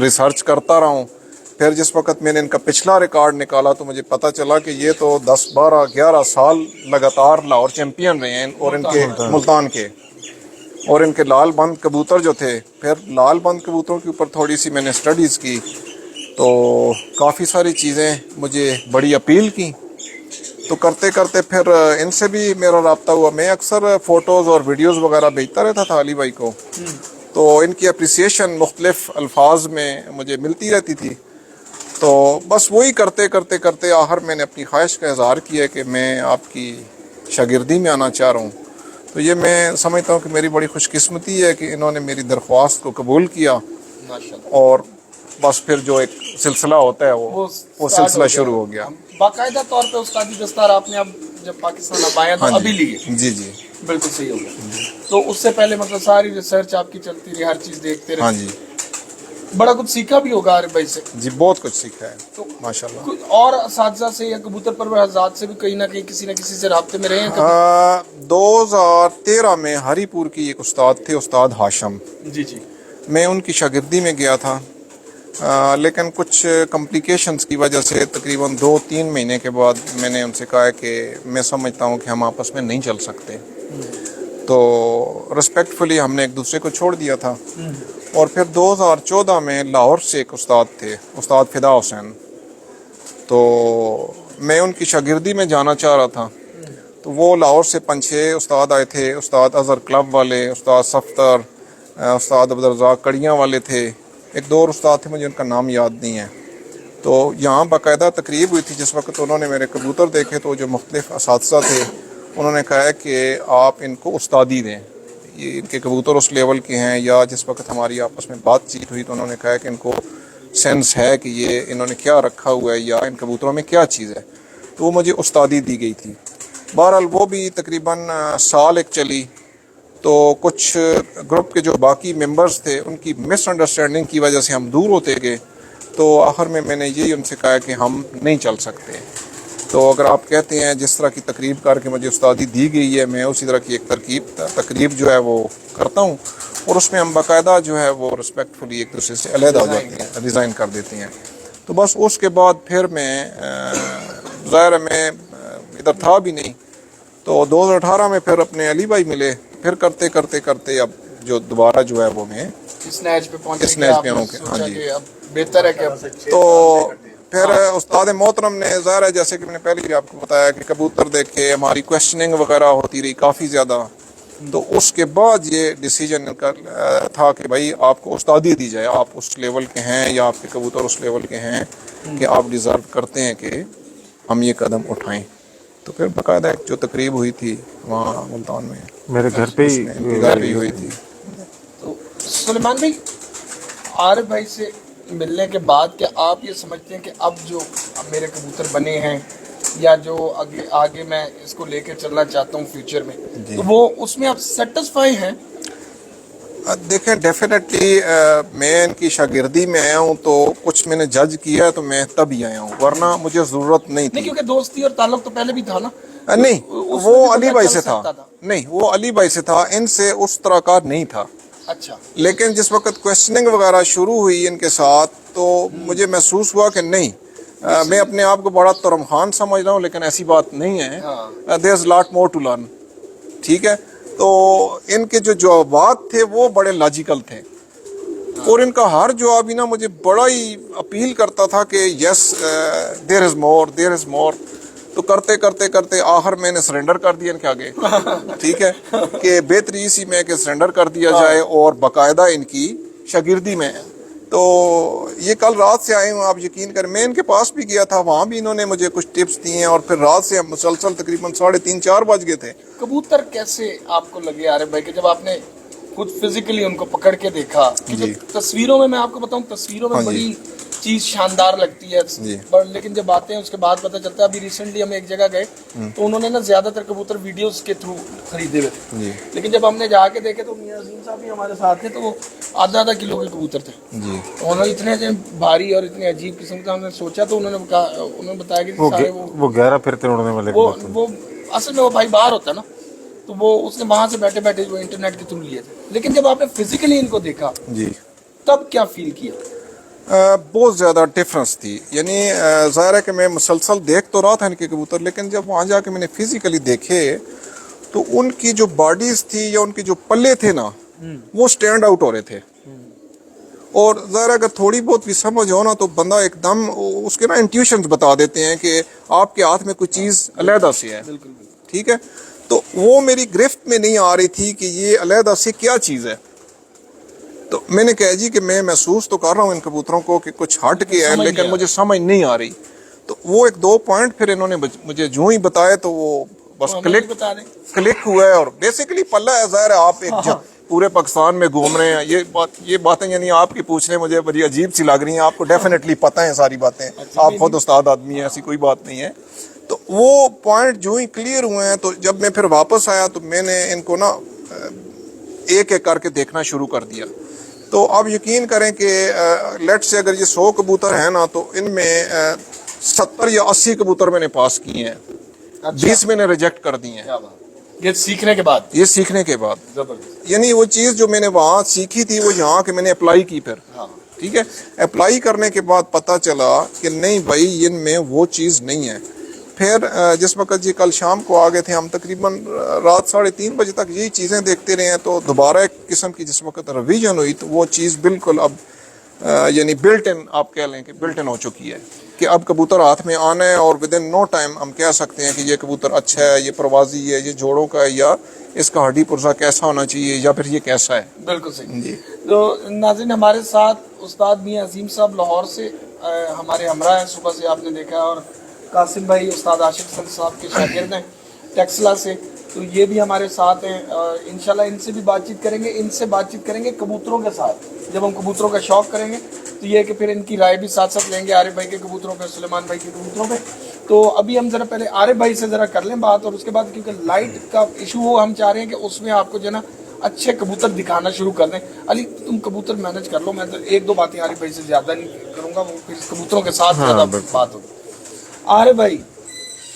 Research کرتا رہا ہوں. پھر جس وقت میں نے ان کا پچھلا ریکارڈ نکالا تو مجھے پتہ چلا کہ یہ تو 10 12 11 سال لگاتار لاہور چیمپئن رہے ہیں اور ان کے ملتان کے، اور ان کے لال بند کبوتر جو تھے. پھر لال بند کبوتروں کے اوپر تھوڑی سی میں نے اسٹڈیز کی تو کافی ساری چیزیں مجھے بڑی اپیل کی. تو کرتے کرتے پھر ان سے بھی میرا رابطہ ہوا. میں اکثر فوٹوز اور ویڈیوز وغیرہ بھیجتا رہتا تھا علی بھائی کو، تو ان کی اپریسیشن مختلف الفاظ میں مجھے ملتی رہتی تھی. تو بس وہی کرتے کرتے کرتے آخر میں نے اپنی خواہش کا اظہار کیا کہ میں آپ کی شاگردی میں آنا چاہ رہا ہوں. تو یہ میں سمجھتا ہوں کہ میری بڑی خوش قسمتی ہے کہ انہوں نے میری درخواست کو قبول کیا، اور بس پھر جو ایک سلسلہ ہوتا ہے وہ سلسلہ شروع ہو گیا. باقاعدہ طور پہ استادی دستار آپ نے اب جب پاکستان اب آیا تو ابھی لیے؟ جی جی بالکل صحیح ہو گیا. تو اس سے پہلے مطلب ساری ریسرچ آپ کی چلتی رہی، ہر چیز دیکھتے رہے؟ ہاں جی بڑا کچھ سیکھا بھی ہوگا عارف بھائی سے؟ جی بہت کچھ سیکھا ہے تو ماشاء اللہ. اور اساتذہ سے یا کبوتر پرور حضرات سے بھی کہیں نہ کہیں کسی نہ کسی سے رابطے میں رہے ہیں کبھی؟ 2013 میں ہری پور کی ایک استاد تھے، استاد ہاشم. جی جی. میں ان کی شاگردی میں گیا تھا، لیکن کچھ کمپلیکیشنز کی وجہ سے تقریباً 2-3 مہینے کے بعد میں نے ان سے کہا کہ میں سمجھتا ہوں کہ ہم آپس میں نہیں چل سکتے. تو رسپیکٹفلی ہم نے ایک دوسرے کو چھوڑ دیا تھا. اور پھر 2014 میں لاہور سے ایک استاد تھے، استاد فدا حسین. تو میں ان کی شاگردی میں جانا چاہ رہا تھا. تو وہ لاہور سے 5-6 استاد آئے تھے، استاد اظہر کلب والے، استاد صفتر، استاد عبدالرزاق کڑیاں والے تھے، ایک دو اور استاد تھے مجھے ان کا نام یاد نہیں ہے. تو یہاں باقاعدہ تقریب ہوئی تھی. جس وقت انہوں نے میرے کبوتر دیکھے تو جو مختلف اساتذہ تھے انہوں نے کہا کہ آپ ان کو استادی دیں، یہ ان کے کبوتر اس لیول کے ہیں. یا جس وقت ہماری آپس میں بات چیت ہوئی تو انہوں نے کہا کہ ان کو سینس ہے کہ یہ انہوں نے کیا رکھا ہوا ہے یا ان کبوتروں میں کیا چیز ہے. تو وہ مجھے استادی دی گئی تھی. بہرحال وہ بھی تقریباً سال ایک چلی. تو کچھ گروپ کے جو باقی ممبرز تھے ان کی مس انڈرسٹینڈنگ کی وجہ سے ہم دور ہوتے گئے. تو آخر میں نے یہی ان سے کہا کہ ہم نہیں چل سکتے. تو اگر آپ کہتے ہیں جس طرح کی تقریب کر کے مجھے استادی دی گئی ہے، میں اسی طرح کی ایک تقریب جو ہے وہ کرتا ہوں، اور اس میں ہم باقاعدہ جو ہے وہ رسپیکٹفلی ایک دوسرے سے علیحدہ ہو جاتے ہیں، ریزائن کر دیتے ہیں. تو بس اس کے بعد پھر میں ظاہر میں ادھر تھا بھی نہیں. تو 2018 میں پھر اپنے علی بھائی ملے. پھر کرتے کرتے کرتے اب جو دوبارہ جو ہے وہ میں اس نیچ پہ پہنچے، اس نیچ پہ ہوں کہ ہاں جی. اب بہتر ہے کہ تو پھر استاد محترم نے ظاہر ہے جیسے کہ میں نے پہلے بھی آپ کو بتایا کہ کبوتر دیکھے، ہماری کویسچننگ وغیرہ ہوتی رہی کافی زیادہ. تو اس کے بعد یہ ڈیسیجن تھا کہ بھائی آپ کو استادی دی جائے، آپ اس لیول کے ہیں یا آپ کے کبوتر اس لیول کے ہیں کہ آپ ڈیزرو کرتے ہیں کہ ہم یہ قدم اٹھائیں. تو پھر باقاعدہ ایک جو تقریب ہوئی تھی وہاں ملتان میں میرے گھر پہ ہی ہوئی تھی. تو سلیمان بھائی، عارف بھائی سے ملنے کے بعد کیا آپ یہ سمجھتے ہیں کہ اب جو میرے کبوتر بنے ہیں یا جو آگے میں اس کو لے کے چلنا چاہتا ہوں فیوچر میں، تو وہ اس میں آپ سیٹسفائی ہیں؟ دیکھیں ڈیفینیٹلی میں ان کی شاگردی میں آیا ہوں تو کچھ میں نے جج کیا ہے تو میں تب ہی آیا ہوں، ورنہ مجھے ضرورت نہیں تھی. کیونکہ دوستی اور تعلق تو پہلے بھی تھا نا. نہیں وہ علی بھائی سے تھا، نہیں وہ علی بھائی سے تھا، ان سے اس طرح کا نہیں تھا. اچھا. لیکن جس وقت کویسچننگ وغیرہ شروع ہوئی ان کے ساتھ تو مجھے محسوس ہوا کہ نہیں، میں اپنے آپ کو بڑا ترم خان سمجھ رہا ہوں لیکن ایسی بات نہیں ہے. دیر از لاٹ مور ٹو لرن. ٹھیک ہے. تو ان کے جو جوابات تھے وہ بڑے لاجیکل تھے، اور ان کا ہر جواب ہی نا مجھے بڑا ہی اپیل کرتا تھا کہ یس دیر از مور دیر از مور. تو کرتے کرتے کرتے آخر میں نے سرنڈر کر دیا ان کے آگے. ٹھیک ہے کہ بہتری اسی میں کہ سرنڈر کر دیا جائے اور باقاعدہ ان کی شاگردی میں. تو یہ کل رات سے آئے ہوں، آپ یقین کریں میں ان کے پاس بھی گیا تھا، وہاں بھی انہوں نے مجھے کچھ ٹپس دیے ہیں، اور پھر رات سے مسلسل تقریباً 3:30-4 بج گئے تھے. کبوتر کیسے آپ کو لگے عارف بھائی کہ جب آپ نے خود فزیکلی ان کو پکڑ کے دیکھا؟ جی. تصویروں میں آپ کو بتاؤں تصویروں میں بڑی چیز شاندار لگتی ہے، لیکن جب آتے ہیں اس کے بعد پتہ چلتا ہے. ابھی ریسنٹلی ہم ایک جگہ گئے تو انہوں نے نا زیادہ تر کبوتر ویڈیوز کے تھرو خریدے ہوئے تھے، لیکن جب ہم نے جا کے دیکھے تو میاں عظیم صاحب بھی ہمارے ساتھ تھے، تو وہ آدھا کلو کے کبوتر تھے. انہوں نے اتنے بھاری اور اتنے عجیب قسم کا ہم نے سوچا تو انہوں نے بتایا کہ سارے وہ 11 پھرتے اڑنے والے وہ اصل میں وہ بھائی باہر ہوتا ہے نا، تو وہ اس نے وہاں سے بیٹھے بیٹھے وہ انٹرنیٹ کے تھرو لیے تھے. لیکن جب آپ نے فزیکلی ان کو دیکھا تب کیا فیل کیا؟ بہت زیادہ ڈفرینس تھی. یعنی ظاہر ہے کہ میں مسلسل دیکھ تو رہا تھا ان کے کبوتر، لیکن جب وہاں جا کے میں نے فزیکلی دیکھے تو ان کی جو باڈیز تھی یا ان کے جو پلے تھے نا وہ سٹینڈ آؤٹ ہو رہے تھے. اور ظاہر اگر تھوڑی بہت بھی سمجھ ہو نا تو بندہ ایک دم اس کے نا انٹیوشنز بتا دیتے ہیں کہ آپ کے ہاتھ میں کوئی چیز علیحدہ سے ہے. ٹھیک ہے، تو وہ میری گرفت میں نہیں آ رہی تھی کہ یہ علیحدہ سے کیا چیز ہے. تو میں نے کہا جی کہ میں محسوس تو کر رہا ہوں ان کبوتروں کو کہ کچھ ہٹ کے ہے، لیکن مجھے سمجھ نہیں آ رہی. تو وہ ایک دو پوائنٹ پھر انہوں نے مجھے جو ہی بتائے تو وہ بس کلک ہوا ہے. اور بیسیکلی پلہ ہے، ظاہر ہے آپ ایک پورے پاکستان میں گھوم رہے ہیں، یہ باتیں یعنی آپ کی پوچھنے مجھے بڑی عجیب سی لگ رہی ہیں. آپ کو ڈیفینیٹلی پتہ ہیں ساری باتیں، آپ خود استاد آدمی ہیں، ایسی کوئی بات نہیں ہے. تو وہ پوائنٹ جو ہی کلیئر ہوئے ہیں تو جب میں پھر واپس آیا تو میں نے ان کو نا ایک ایک کر کے دیکھنا شروع کر دیا. تو اب یقین کریں کہ لیٹ سے اگر یہ 100 کبوتر ہیں نا تو ان میں 70 یا 80 کبوتر میں نے پاس کیے ہیں، 20 میں نے ریجیکٹ کر دیے ہیں. یہ سیکھنے کے بعد یعنی وہ چیز جو میں نے وہاں سیکھی تھی وہ یہاں کہ میں نے اپلائی کی پھر. ٹھیک ہے، اپلائی کرنے کے بعد پتہ چلا کہ نہیں بھائی ان میں وہ چیز نہیں ہے. پھر جس وقت جی کل شام کو آ گئے تھے ہم، تقریباً رات 3:30 بجے تک یہی چیزیں دیکھتے رہے ہیں. تو دوبارہ ایک قسم کی جس وقت ریویژن ہوئی تو وہ چیز بالکل اب یعنی بلٹ ان، آپ کہہ لیں کہ بلٹ ان ہو چکی ہے کہ اب کبوتر ہاتھ میں آنا ہے اور ود ان نو ٹائم ہم کہہ سکتے ہیں کہ یہ کبوتر اچھا ہے، یہ پروازی ہے، یہ جوڑوں کا ہے، یا اس کا ہڈی پرزا کیسا ہونا چاہیے، یا پھر یہ کیسا ہے. بالکل صحیح جی. تو ناظرین ہمارے ساتھ استاد میاں عظیم صاحب لاہور سے ہمارے ہمراہ ہیں، صبح سے آپ نے دیکھا. اور قاسم بھائی استاد عاشق حسن صاحب کے شاگرد ہیں ٹیکسلا سے، تو یہ بھی ہمارے ساتھ ہیں. انشاءاللہ ان سے بھی بات چیت کریں گے. ان سے بات چیت کریں گے کبوتروں کے ساتھ. جب ہم کبوتروں کا شوق کریں گے تو یہ کہ پھر ان کی رائے بھی ساتھ ساتھ لیں گے، عارف بھائی کے کبوتروں پہ، سلیمان بھائی کے کبوتروں پہ. تو ابھی ہم ذرا پہلے عارف بھائی سے ذرا کر لیں بات، اور اس کے بعد کیونکہ لائٹ کا ایشو ہو، ہم چاہ رہے ہیں کہ اس میں آپ کو جو ہے نا اچھے کبوتر دکھانا شروع کر دیں. علی تم کبوتر مینج کر لو، میں تو ایک دو باتیں عارف بھائی سے زیادہ نہیں کروں گا، وہ پھر کبوتروں کے ساتھ زیادہ بات ہوگی. عارف بھائی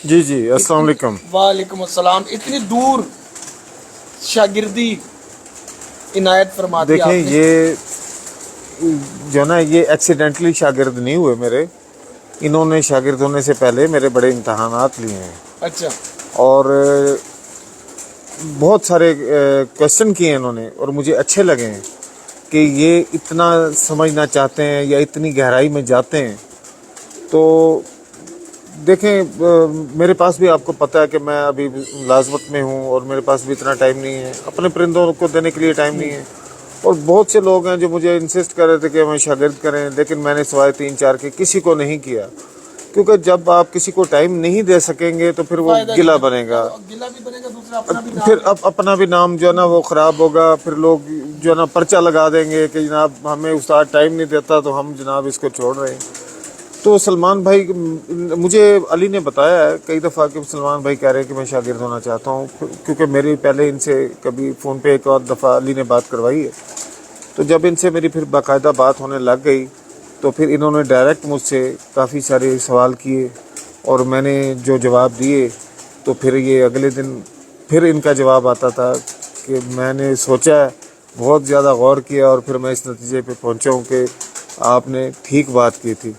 جی جی السلام علیکم. وعلیکم السلام. اتنی دور شاگردی عنایت فرما دی. دیکھیں یہ جو نا یہ ایکسیڈنٹلی شاگرد نہیں ہوئے میرے، انہوں نے شاگرد ہونے سے پہلے میرے بڑے امتحانات لیے ہیں. اچھا. اور بہت سارے کوشچن کیے ہیں انہوں نے، اور مجھے اچھے لگے ہیں کہ یہ اتنا سمجھنا چاہتے ہیں یا اتنی گہرائی میں جاتے ہیں. تو دیکھیں میرے پاس بھی آپ کو پتہ ہے کہ میں ابھی ملازمت میں ہوں اور میرے پاس بھی اتنا ٹائم نہیں ہے، اپنے پرندوں کو دینے کے لیے ٹائم نہیں ہے. اور بہت سے لوگ ہیں جو مجھے انسسٹ کر رہے تھے کہ ہمیں شاگرد کریں، لیکن میں نے سوائے 3-4 کے کسی کو نہیں کیا، کیونکہ جب آپ کسی کو ٹائم نہیں دے سکیں گے تو پھر وہ گلہ بنے گا، پھر اپنا بھی نام جو ہے نا وہ خراب ہوگا. پھر لوگ جو ہے نا پرچہ لگا دیں گے کہ جناب ہمیں استاد ٹائم نہیں دیتا تو ہم جناب اس کو چھوڑ رہے ہیں. تو سلمان بھائی مجھے علی نے بتایا ہے کئی دفعہ کہ سلمان بھائی کہہ رہے ہیں کہ میں شاگرد ہونا چاہتا ہوں، کیونکہ میری پہلے ان سے کبھی فون پہ ایک اور دفعہ علی نے بات کروائی ہے. تو جب ان سے میری پھر باقاعدہ بات ہونے لگ گئی تو پھر انہوں نے ڈائریکٹ مجھ سے کافی سارے سوال کیے اور میں نے جو جواب دیے تو پھر یہ اگلے دن پھر ان کا جواب آتا تھا کہ میں نے سوچا بہت زیادہ غور کیا اور پھر میں اس نتیجے پہ پہنچا ہوں کہ آپ نے ٹھیک بات کی تھی.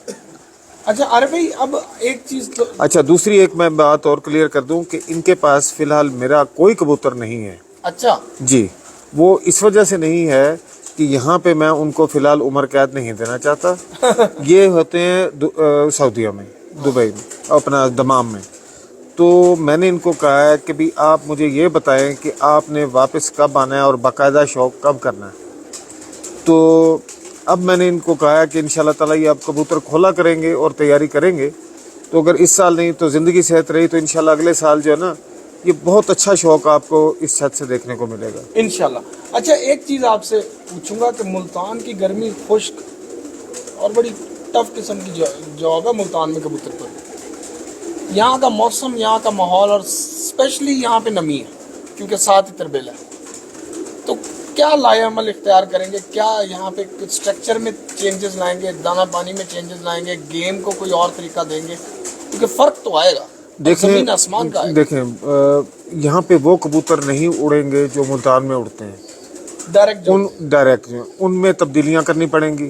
اچھا عارف بھائی اب ایک چیز تو اچھا دوسری ایک میں بات اور کلیئر کر دوں کہ ان کے پاس فی الحال میرا کوئی کبوتر نہیں ہے. اچھا جی، وہ اس وجہ سے نہیں ہے کہ یہاں پہ میں ان کو فی الحال عمر قید نہیں دینا چاہتا. یہ ہوتے ہیں سعودیہ میں، دبئی میں، اپنا دمام میں. تو میں نے ان کو کہا ہے کہ بھی آپ مجھے یہ بتائیں کہ آپ نے واپس کب آنا ہے اور باقاعدہ شوق کب کرنا ہے. تو اب میں نے ان کو کہا ہے کہ انشاءاللہ تعالیٰ یہ آپ کبوتر کھولا کریں گے اور تیاری کریں گے. تو اگر اس سال نہیں تو زندگی صحت رہی تو انشاءاللہ اگلے سال جو ہے نا یہ بہت اچھا شوق آپ کو اس چھت سے دیکھنے کو ملے گا انشاءاللہ. اچھا ایک چیز آپ سے پوچھوں گا کہ ملتان کی گرمی خشک اور بڑی ٹف قسم کی جاب ہے ملتان میں کبوتر پر. یہاں کا موسم، یہاں کا ماحول اور اسپیشلی یہاں پہ نمی ہے کیونکہ ساتھ ہی تربیل ہے. تو کیا لائے عمل اختیار کریں گے؟ کیا یہاں پہ کچھ اسٹرکچر میں چینجز لائیں گے، دانہ پانی میں چینجز لائیں گے، گیم کو کوئی اور طریقہ دیں گے؟ کیونکہ فرق تو آئے گا، زمین آسمان کا آئے گا. دیکھیں یہاں پہ وہ کبوتر نہیں اڑیں گے جو ملتان میں اڑتے ہیں ڈائریکٹ ان میں تبدیلیاں کرنی پڑیں گی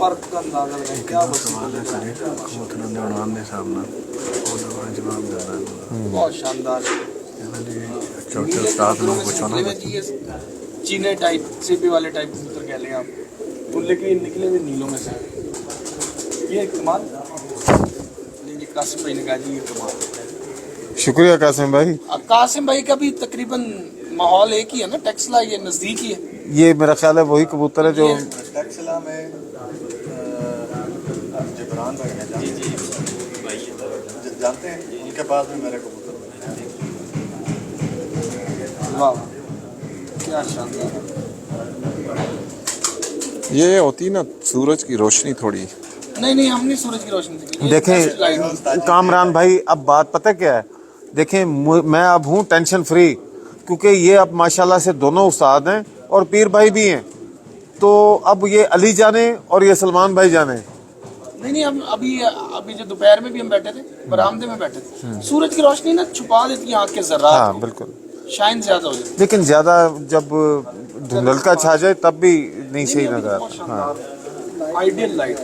فرق کا اندازہ لگائیں کیا بہت شاندار چینے ٹائپ سیپی والے ٹائپ کبوتر کہہ لیں آپ ان لیکن نکلے ہوئے نیلوں میں سے یہ کمال جی قاسم بھائی نے کہا جی یہ کمال شکریہ قاسم بھائی. قاسم بھائی کا بھی تقریباً ماحول ایک ہی ہے نا ٹیکسلا یہ نزدیک ہی ہے یہ میرا خیال ہے وہی کبوتر ہے جو ٹیکسلا میں جبران بھائی ہیں جانتے ہیں ان کے پاس بھی میرے کبوتر واہ کیا شاندار یہ ہوتی نا سورج کی روشنی تھوڑی. نہیں ہم نہیں سورج کی روشنی دیکھی. یہ دیکھیں نیچرل لائٹ. کامران بھائی اب بات پتہ کیا ہے دیکھیں میں اب ہوں ٹینشن فری کیونکہ یہ اب ماشاءاللہ سے دونوں استاد ہیں اور پیر بھائی بھی ہیں تو اب یہ علی جانے اور یہ سلمان بھائی جانے. نہیں ہم ابھی جو دوپہر میں بھی ہم بیٹھے تھے برآمدے میں بیٹھے تھے سورج کی روشنی نا چھپا دیتی ہے آنکھ کے ذرات ہاں کو. بالکل شائن زیادہ ہو جاتی لیکن زیادہ جب دھندلکا چھا جائے تب بھی نہیں صحیح نظر آتا. ہاں آئیڈیل لائٹ.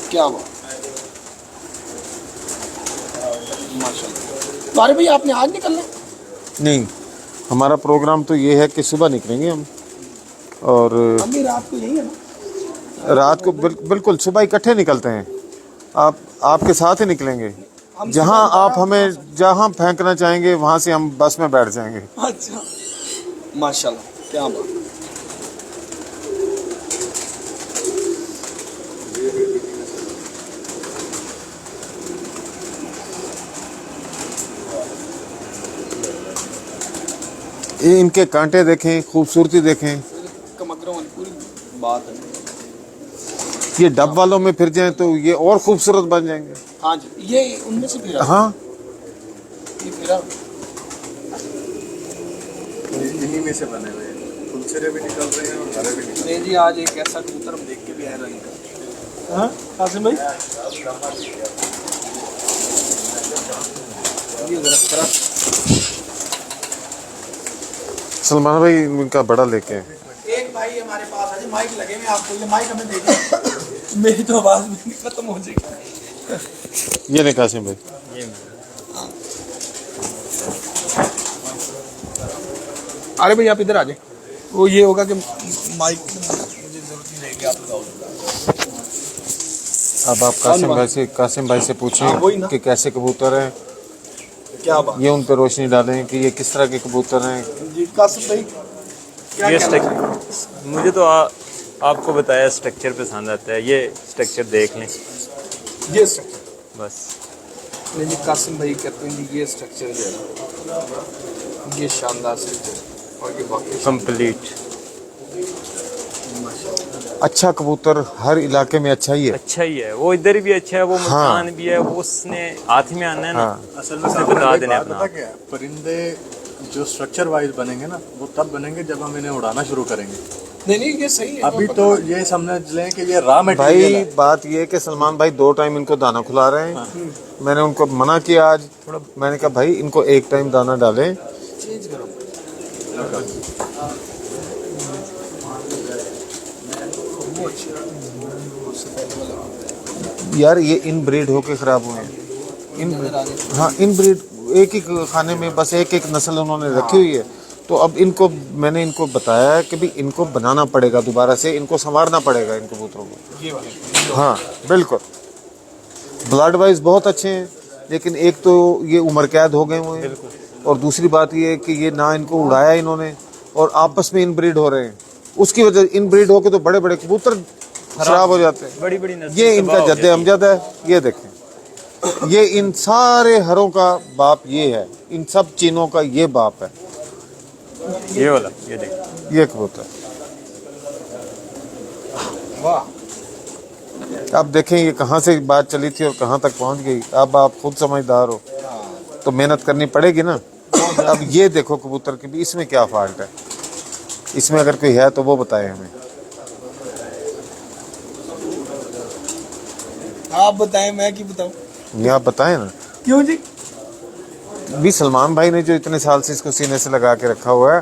کیا بات ماشاءاللہ. تمہارے بھائی آپ نے آج نکلنا ہے؟ نہیں ہمارا پروگرام تو یہ ہے کہ صبح نکلیں گے ہم اور ہم بھی رات کو یہی ہے نا رات کو بالکل صبح اکٹھے نکلتے ہیں. آپ کے ساتھ ہی نکلیں گے جہاں آپ ہمیں جہاں پھینکنا چاہیں گے وہاں سے ہم بس میں بیٹھ جائیں گے. اچھا ماشاءاللہ کیا بات. یہ ان کے کانٹے دیکھیں خوبصورتی دیکھیں. کمکروں والی پوری بات ہے. یہ ڈب والوں میں پھر جائیں تو یہ اور خوبصورت بن جائیں گے. ہاں جی یہ ان میں سے پھرا. ہاں یہ پھرا انہی میں سے بنے ہوئے ہیں. کلچرے بھی نکل رہے ہیں اور ہرے بھی نکل نہیں جی آج ایک ایسا کبوتر ہم دیکھ کے بھی آئے رنگ کا. ہاں قاسم بھائی یہ ذرا طرح سلمان بھائی ان کا بڑا لے کے ایک بھائی ہمارے پاس ہے جی مائک لگے ہوئے آپ کو یہ مائک ہمیں دے دیں میری تو آواز بھی ختم ہو جائے گی. یہ نہیں قاسم بھائی ارے بھائی آپ ادھر آ جائیں وہ یہ ہوگا کہ مائک مجھے ضرورت نہیں رہے گی آپ لگاؤ. اب آپ قاسم بھائی سے پوچھیں کہ کیسے کبوتر ہیں کیا بات. یہ ان پہ روشنی ڈالیں کہ یہ کس طرح کے کبوتر ہیں. جی قاسم بھائی یہ مجھے تو آپ کو بتایا اسٹرکچر پسند آتا ہے. یہ اسٹرکچر دیکھ لیں یہ اسٹرکچر بس. نہیں جی قاسم بھائی کہتے ہیں جی یہ اسٹرکچر جو ہے نا یہ شاندار اسٹرکچر اور یہ واقعی کمپلیٹ اچھا کبوتر ہر علاقے میں اچھا ہی ہے. اچھا ہی ہے. وہ ادھر بھی اچھا ہے وہ مکان بھی ہے وہ اس نے ہاتھ میں آنا ہے نا اصل اس میں نے بتا دینا بات پتہ کیا ہے پرندے جو اسٹرکچر وائز بنیں گے نا وہ تب بنیں گے جب ہم انہیں اڑانا شروع کریں گے. نہیں یہ صحیح ہے. ابھی تو یہ سمجھ لیں کہ یہ را بھائی مٹیریل ہے. بات یہ کہ سلمان بھائی 2 ٹائم ان کو دانا کھلا رہے ہیں. میں نے ان کو منع کیا آج میں نے کہا بھائی ان کو 1 ٹائم دانا ڈالیں. چینج کرو. یار یہ ان بریڈ ہو کے خراب ہوئے ہیں. ہاں ان بریڈ ایک ہی کھانے میں بس ایک نسل انہوں نے رکھی ہوئی ہے. تو اب ان کو میں نے ان کو بتایا کہ بھی ان کو بنانا پڑے گا دوبارہ سے ان کو سنوارنا پڑے گا ان کبوتروں کو. ہاں بالکل بلڈ وائز بہت اچھے ہیں لیکن ایک تو یہ عمر قید ہو گئے ہوئے ہیں اور دوسری بات یہ ہے کہ یہ نہ ان کو اڑایا انہوں نے اور آپس میں ان بریڈ ہو رہے ہیں. اس کی وجہ ان بریڈ ہو کے تو بڑے بڑے کبوتر خراب ہو جاتے ہیں. بڑی بڑی نسل یہ ان کا جد امجد ہے. یہ دیکھیں یہ ان سارے ہروں کا باپ یہ ہے. ان سب چینوں کا یہ باپ ہے. یہ والا یہ دیکھ یہ کبوتر واہ. اب دیکھیں یہ کہاں سے بات چلی تھی اور کہاں تک پہنچ گئی. اب آپ خود سمجھدار ہو تو محنت کرنی پڑے گی نا. اب یہ دیکھو کبوتر کی بھی اس میں کیا فالٹ ہے. اس میں اگر کوئی ہے تو وہ بتائے ہمیں. آپ بتائیں میں کی بتاؤں. یہ آپ بتائیں نا. کیوں جی بھی سلمان بھائی نے جو اتنے سال سے اس کو سینے سے لگا کے رکھا ہوا ہے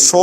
100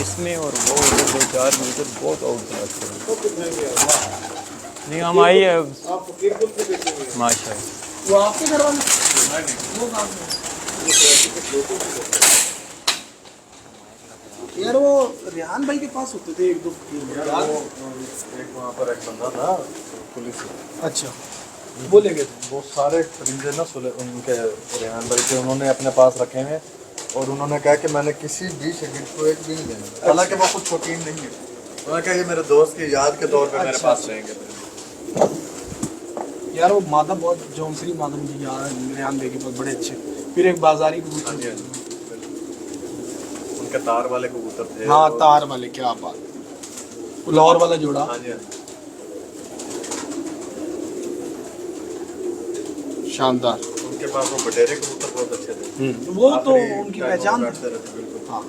اس میں اور وہ ادھر 2-4 کبوتر بہت آؤٹ کلاس ہیں. نہیں ہم آئیے ماشاء اللہ. وہ آپ کے گھر والے وہ کام یار وہ ریحان بھائی کے پاس ہوتے تھے 1-2 ایک وہاں پر ایک بندہ تھا پولیس سے. اچھا وہ لے گئے تھے. وہ سارے پرندے نا ان کے ریحان بھائی کے انہوں نے اپنے پاس رکھے ہیں اور انہوں نے کہا کہ میں نے کسی بھی شاگرد کو ایک بھی نہیں دینا. حالانکہ وہ خود شوقین نہیں ہے. انہوں نے کہا کہ میرے دوست کی یاد کے طور پہ میرے پاس رہیں گے. یار وہ مادہ بہت جونسری مادہ مجھے یاد ہے ریحان بھائی کے پاس بڑے اچھے. پھر ایک بازاری ہاں جی ان کے تار والے کبوتر تھے. ہاں تار والے کیا بات. وہ لاہور والا جوڑا ہاں جی شاندار. ان کے پاس وہ بٹیرے کبوتر بہت اچھے تھے. وہ تو ان کی پہچان بیٹھتے رہتے بالکل. ہاں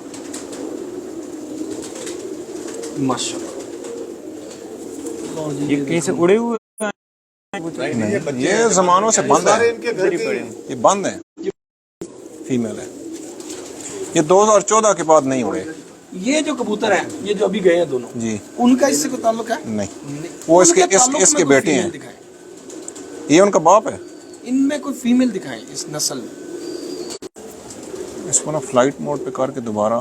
ماشاء اللہ. یہ کہیں سے اڑے ہوئے یہ زمانوں سے بند ہے. ان کے گھر کی یہ بند ہے. فیمیل ہے. یہ 2014 کے بعد نہیں اڑے. یہ جو کبوتر ہیں یہ جو ابھی گئے ہیں دونوں جی ان کا اس سے کوئی تعلق ہے؟ نہیں. وہ اس کے بیٹے ہیں. یہ ان کا باپ ہے. ان میں کوئی فیمیل دکھائیں اس نسل میں. اس کو نا فلائٹ موڈ پہ کر کے دوبارہ